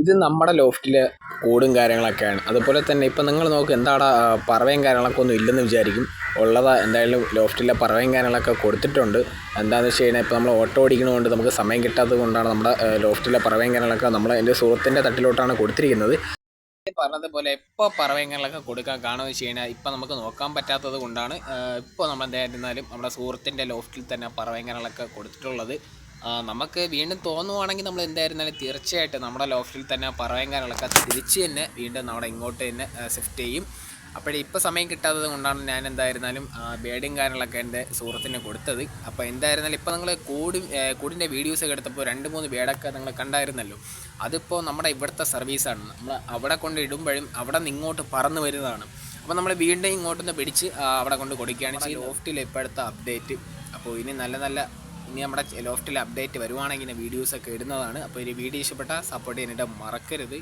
ഇത് നമ്മുടെ ലോഫ്റ്റിലെ കൂടും കാര്യങ്ങളൊക്കെയാണ്. അതുപോലെ തന്നെ ഇപ്പം നിങ്ങൾ നോക്ക് എന്താടാ പറവയും കാര്യങ്ങളൊക്കെ ഒന്നും ഇല്ലെന്ന് വിചാരിക്കും. ഉള്ളതാ എന്തായാലും ലോഫ്റ്റിലെ പറവയും കാര്യങ്ങളൊക്കെ കൊടുത്തിട്ടുണ്ട്. എന്താണെന്ന് വെച്ച് കഴിഞ്ഞാൽ ഇപ്പോൾ നമ്മൾ ഓട്ടോ ഓടിക്കുന്നതുകൊണ്ട് നമുക്ക് സമയം കിട്ടാത്തത് കൊണ്ടാണ് നമ്മുടെ ലോഫ്റ്റിലെ പറവയും കാര്യങ്ങളൊക്കെ നമ്മൾ എൻ്റെ സുഹൃത്തിൻ്റെ തട്ടിലോട്ടാണ് കൊടുത്തിരിക്കുന്നത്. പറഞ്ഞതുപോലെ ഇപ്പോൾ പറവയങ്ങളിലൊക്കെ കൊടുക്കാൻ കാണുമെന്ന് വെച്ച് കഴിഞ്ഞാൽ ഇപ്പം നമുക്ക് നോക്കാൻ പറ്റാത്തത് കൊണ്ടാണ് ഇപ്പോൾ നമ്മൾ എന്തായിരുന്നാലും നമ്മുടെ സുഹൃത്തിൻ്റെ ലോഫ്റ്റിൽ തന്നെ പറവയങ്ങളിലൊക്കെ കൊടുത്തിട്ടുള്ളത്. നമുക്ക് വീണ്ടും തോന്നുവാണെങ്കിൽ നമ്മൾ എന്തായിരുന്നാലും തീർച്ചയായിട്ടും നമ്മുടെ ലോഫ്റ്റിൽ തന്നെ പറവയങ്കാനുകളൊക്കെ തിരിച്ച് തന്നെ വീണ്ടും നമ്മുടെ ഇങ്ങോട്ട് തന്നെ ഷിഫ്റ്റ് ചെയ്യും. അപ്പോഴേ ഇപ്പോൾ സമയം കിട്ടാത്തത് കൊണ്ടാണ് ഞാൻ എന്തായിരുന്നാലും ബേഡും കാര്യങ്ങളൊക്കെ എൻ്റെ സുഹൃത്തിന് കൊടുത്തത്. അപ്പോൾ എന്തായിരുന്നാലും ഇപ്പോൾ നിങ്ങൾ കൂടിൻ്റെ വീഡിയോസൊക്കെ എടുത്തപ്പോൾ 2-3 ബേഡൊക്കെ നിങ്ങൾ കണ്ടായിരുന്നല്ലോ. അതിപ്പോൾ നമ്മുടെ ഇവിടുത്തെ സർവീസാണ്. നമ്മൾ അവിടെ കൊണ്ട് ഇടുമ്പോഴും അവിടെ നിന്ന് ഇങ്ങോട്ട് പറന്ന് വരുന്നതാണ്. അപ്പോൾ നമ്മൾ വീണ്ടും ഇങ്ങോട്ടൊന്ന് പിടിച്ച് അവിടെ കൊണ്ട് കൊടുക്കുകയാണ് ചെയ്യുന്നത്. ലോഫ്റ്റിൽ ഇപ്പോഴത്തെ അപ്ഡേറ്റ്. അപ്പോൾ ഇനി നമ്മുടെ ലോഫ്റ്റിൽ അപ്ഡേറ്റ് വരുവാണെങ്കിൽ വീഡിയോസൊക്കെ ഇടുന്നതാണ്. അപ്പോൾ ഈ വീഡിയോ ഇഷ്ടപ്പെട്ടാൽ സപ്പോർട്ട് ചെയ്യാനായിട്ട് മറക്കരുത്.